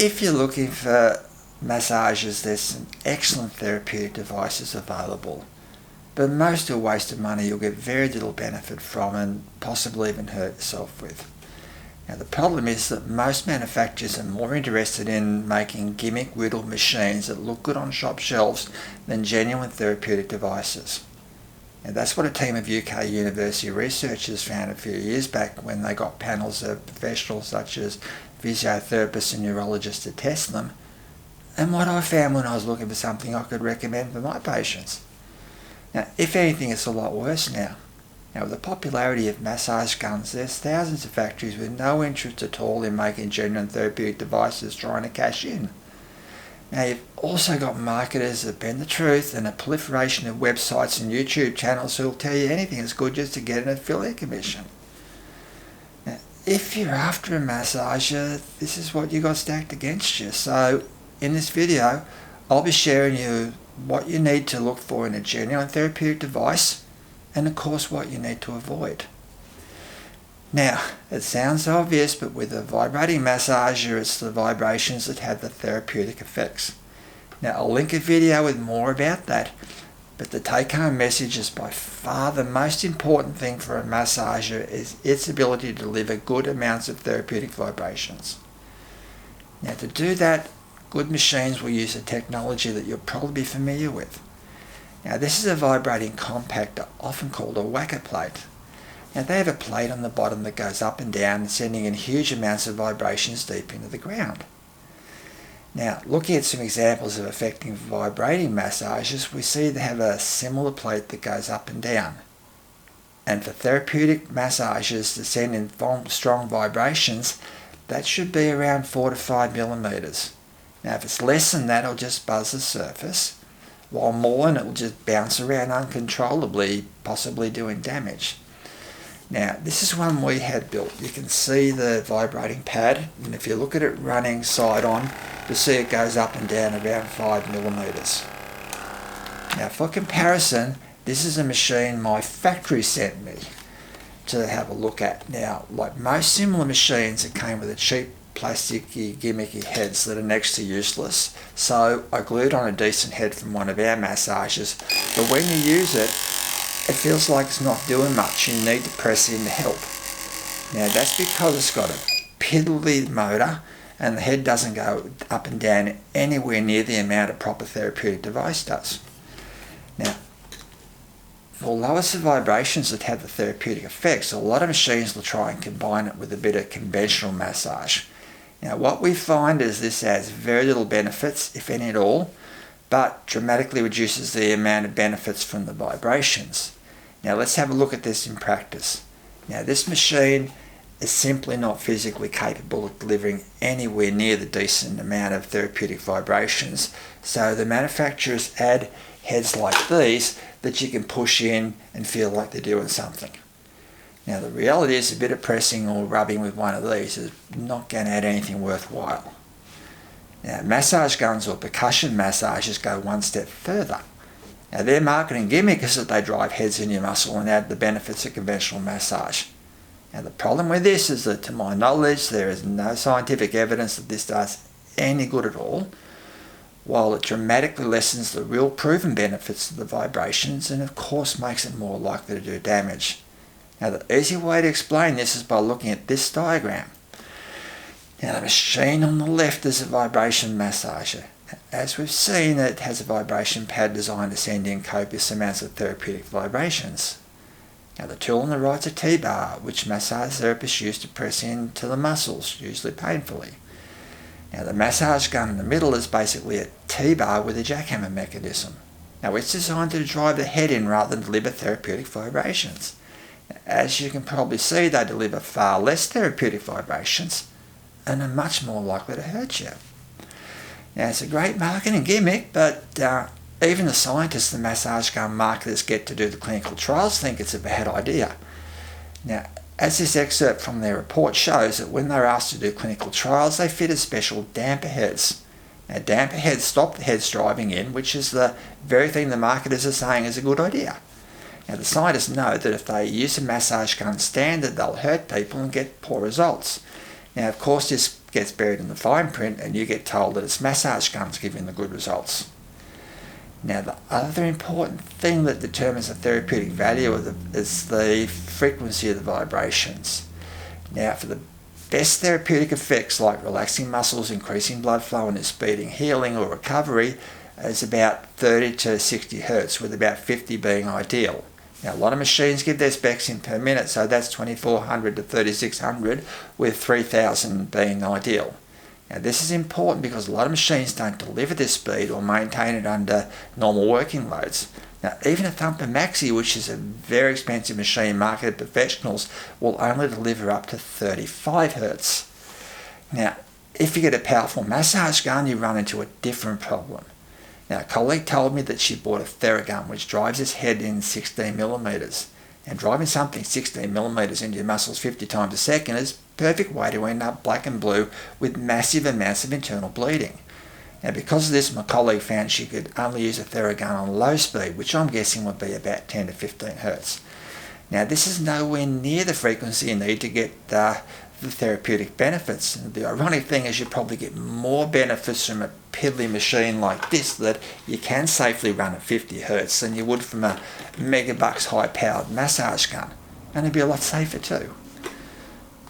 if you're looking for massages, there's some excellent therapeutic devices available, but most are a waste of money. You'll get very little benefit from and possibly even hurt yourself with. Now the problem is that most manufacturers are more interested in making gimmick riddled machines that look good on shop shelves than genuine therapeutic devices. And that's what a team of UK university researchers found a few years back when they got panels of professionals such as physiotherapists and neurologists to test them, and what I found when I was looking for something I could recommend for my patients. Now, if anything, it's a lot worse now. Now, with the popularity of massage guns, there's thousands of factories with no interest at all in making genuine therapeutic devices trying to cash in. Now, you've also got marketers that bend the truth and a proliferation of websites and YouTube channels who will tell you anything is good just to get an affiliate commission. Now, if you're after a massager, this is what you got stacked against you. So, in this video, I'll be sharing you what you need to look for in a genuine therapeutic device, and of course what you need to avoid. Now, it sounds obvious, but with a vibrating massager, it's the vibrations that have the therapeutic effects. Now, I'll link a video with more about that, but the take-home message is by far the most important thing for a massager is its ability to deliver good amounts of therapeutic vibrations. Now, to do that, good machines will use a technology that you'll probably be familiar with. Now, this is a vibrating compactor, often called a whacker plate. Now, they have a plate on the bottom that goes up and down, sending in huge amounts of vibrations deep into the ground. Now, looking at some examples of effective vibrating massages, we see they have a similar plate that goes up and down. And for therapeutic massages to send in strong vibrations, that should be around 4 to 5 millimeters. Now, if it's less than that, it'll just buzz the surface, while more, and it will just bounce around uncontrollably, possibly doing damage. Now, this is one we had built. You can see the vibrating pad, and if you look at it running side on, you'll see it goes up and down around 5 millimeters. Now, for comparison, this is a machine my factory sent me to have a look at. Now, like most similar machines, it came with a cheap plasticky gimmicky heads that are next to useless, so I glued on a decent head from one of our massages, but when you use it, it feels like it's not doing much. You need to press in to help. Now, that's because it's got a piddly motor and the head doesn't go up and down anywhere near the amount a proper therapeutic device does. Now, for lowest vibrations that have the therapeutic effects, a lot of machines will try and combine it with a bit of conventional massage. Now, what we find is this has very little benefits, if any at all, but dramatically reduces the amount of benefits from the vibrations. Now, let's have a look at this in practice. Now, this machine is simply not physically capable of delivering anywhere near the decent amount of therapeutic vibrations, so the manufacturers add heads like these that you can push in and feel like they're doing something. Now, the reality is a bit of pressing or rubbing with one of these is not going to add anything worthwhile. Now, massage guns or percussion massages go one step further. Now, their marketing gimmick is that they drive heads in your muscle and add the benefits of conventional massage. Now, the problem with this is that, to my knowledge, there is no scientific evidence that this does any good at all, while it dramatically lessens the real proven benefits of the vibrations and, of course, makes it more likely to do damage. Now, the easy way to explain this is by looking at this diagram. Now, the machine on the left is a vibration massager. As we've seen, it has a vibration pad designed to send in copious amounts of therapeutic vibrations. Now, the tool on the right is a T-bar, which massage therapists use to press into the muscles, usually painfully. Now, the massage gun in the middle is basically a T-bar with a jackhammer mechanism. Now, it's designed to drive the head in rather than deliver therapeutic vibrations. As you can probably see, they deliver far less therapeutic vibrations and are much more likely to hurt you. Now, it's a great marketing gimmick, but even the scientists and massage gun marketers get to do the clinical trials think it's a bad idea. Now, as this excerpt from their report shows, that when they're asked to do clinical trials, they fitted special damper heads. Now, damper heads stop the heads driving in, which is the very thing the marketers are saying is a good idea. Now, the scientists know that if they use a massage gun standard, they'll hurt people and get poor results. Now, of course, this gets buried in the fine print and you get told that it's massage guns giving the good results. Now, the other important thing that determines the therapeutic value is the frequency of the vibrations. Now, for the best therapeutic effects like relaxing muscles, increasing blood flow and speeding healing or recovery is about 30 to 60 hertz, with about 50 being ideal. Now, a lot of machines give their specs in per minute, so that's 2400 to 3600, with 3000 being ideal. Now, this is important because a lot of machines don't deliver this speed or maintain it under normal working loads. Now, even a Thumper Maxi, which is a very expensive machine marketed to professionals, will only deliver up to 35 hertz. Now, if you get a powerful massage gun, you run into a different problem. Now, a colleague told me that she bought a TheraGum, which drives its head in 16 millimeters. And driving something 16 millimeters into your muscles 50 times a second is a perfect way to end up black and blue with massive amounts of internal bleeding. Now, because of this, my colleague found she could only use a TheraGum on low speed, which I'm guessing would be about 10 to 15 hertz. Now, this is nowhere near the frequency you need to get the therapeutic benefits. And the ironic thing is you probably get more benefits from a piddly machine like this that you can safely run at 50 hertz than you would from a megabucks high-powered massage gun. And it'd be a lot safer too.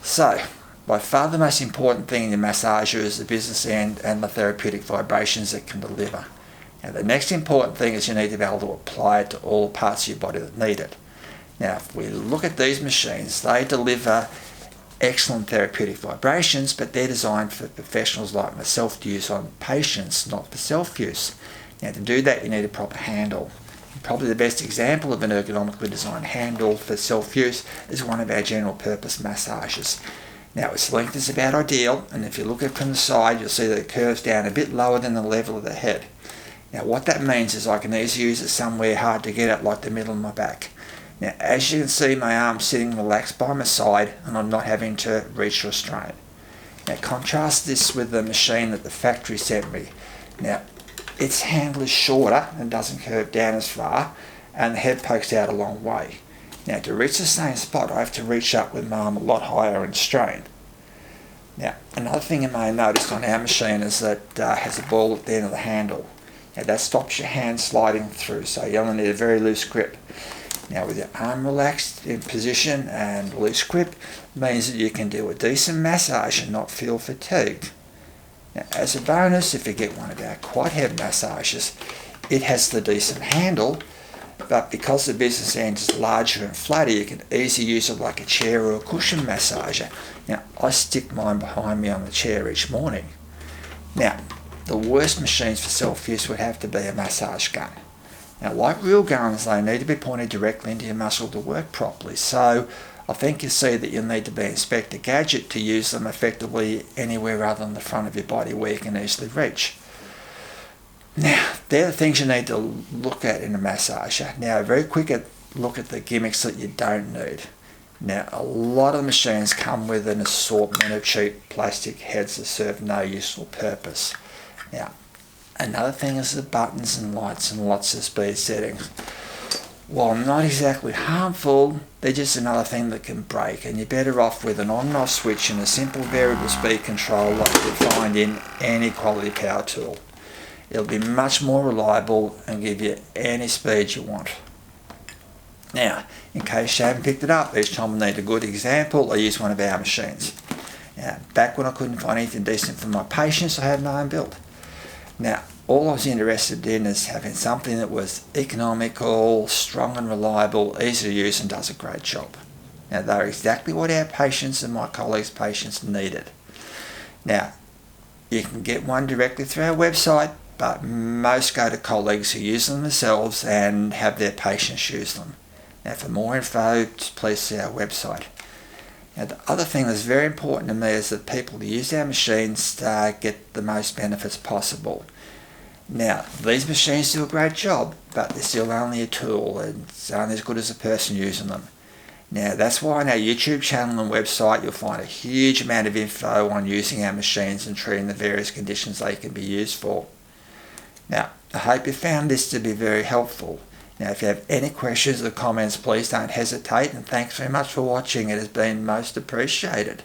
So, by far the most important thing in the massager is the business end and the therapeutic vibrations it can deliver. Now, the next important thing is you need to be able to apply it to all parts of your body that need it. Now, if we look at these machines, they deliver excellent therapeutic vibrations, but they're designed for professionals like myself to use on patients, not for self-use. Now, to do that, you need a proper handle. And probably the best example of an ergonomically designed handle for self-use is one of our general purpose massagers. Now, its length is about ideal, and if you look at it from the side, you'll see that it curves down a bit lower than the level of the head. Now, what that means is I can easily use it somewhere hard to get at, like the middle of my back. Now, as you can see, my arm's sitting relaxed by my side and I'm not having to reach or strain. Now, contrast this with the machine that the factory sent me. Now, its handle is shorter and doesn't curve down as far, and the head pokes out a long way. Now, to reach the same spot, I have to reach up with my arm a lot higher and strain. Now, another thing you may have noticed on our machine is that it has a ball at the end of the handle. Now, that stops your hand sliding through, so you only need a very loose grip. Now, with your arm relaxed in position and loose grip, means that you can do a decent massage and not feel fatigued. Now, as a bonus, if you get one of our quad head massages, it has the decent handle, but because the business end is larger and flatter, you can easily use it like a chair or a cushion massager. Now, I stick mine behind me on the chair each morning. Now, the worst machines for self-use would have to be a massage gun. Now, like real guns, they need to be pointed directly into your muscle to work properly, so I think you see that you'll need to be Inspector Gadget to use them effectively anywhere other than the front of your body where you can easily reach. Now, they're the things you need to look at in a massager. Now, a very quick look at the gimmicks that you don't need. Now, a lot of the machines come with an assortment of cheap plastic heads that serve no useful purpose. Now, another thing is the buttons and lights and lots of speed settings. While not exactly harmful, they're just another thing that can break, and you're better off with an on and off switch and a simple variable speed control like you'll find in any quality power tool. It'll be much more reliable and give you any speed you want. Now, in case you haven't picked it up, each time I need a good example, I use one of our machines. Now, back when I couldn't find anything decent for my patients, I had my own build. Now, all I was interested in is having something that was economical, strong and reliable, easy to use and does a great job. Now, they're exactly what our patients and my colleagues' patients needed. Now, you can get one directly through our website, but most go to colleagues who use them themselves and have their patients use them. Now, for more info, please see our website. Now, the other thing that's very important to me is that people who use our machines get the most benefits possible. Now, these machines do a great job, but they're still only a tool and it's only as good as the person using them. Now, that's why on our YouTube channel and website you'll find a huge amount of info on using our machines and treating the various conditions they can be used for. Now, I hope you found this to be very helpful. Now, if you have any questions or comments, please don't hesitate, and thanks very much for watching. It has been most appreciated.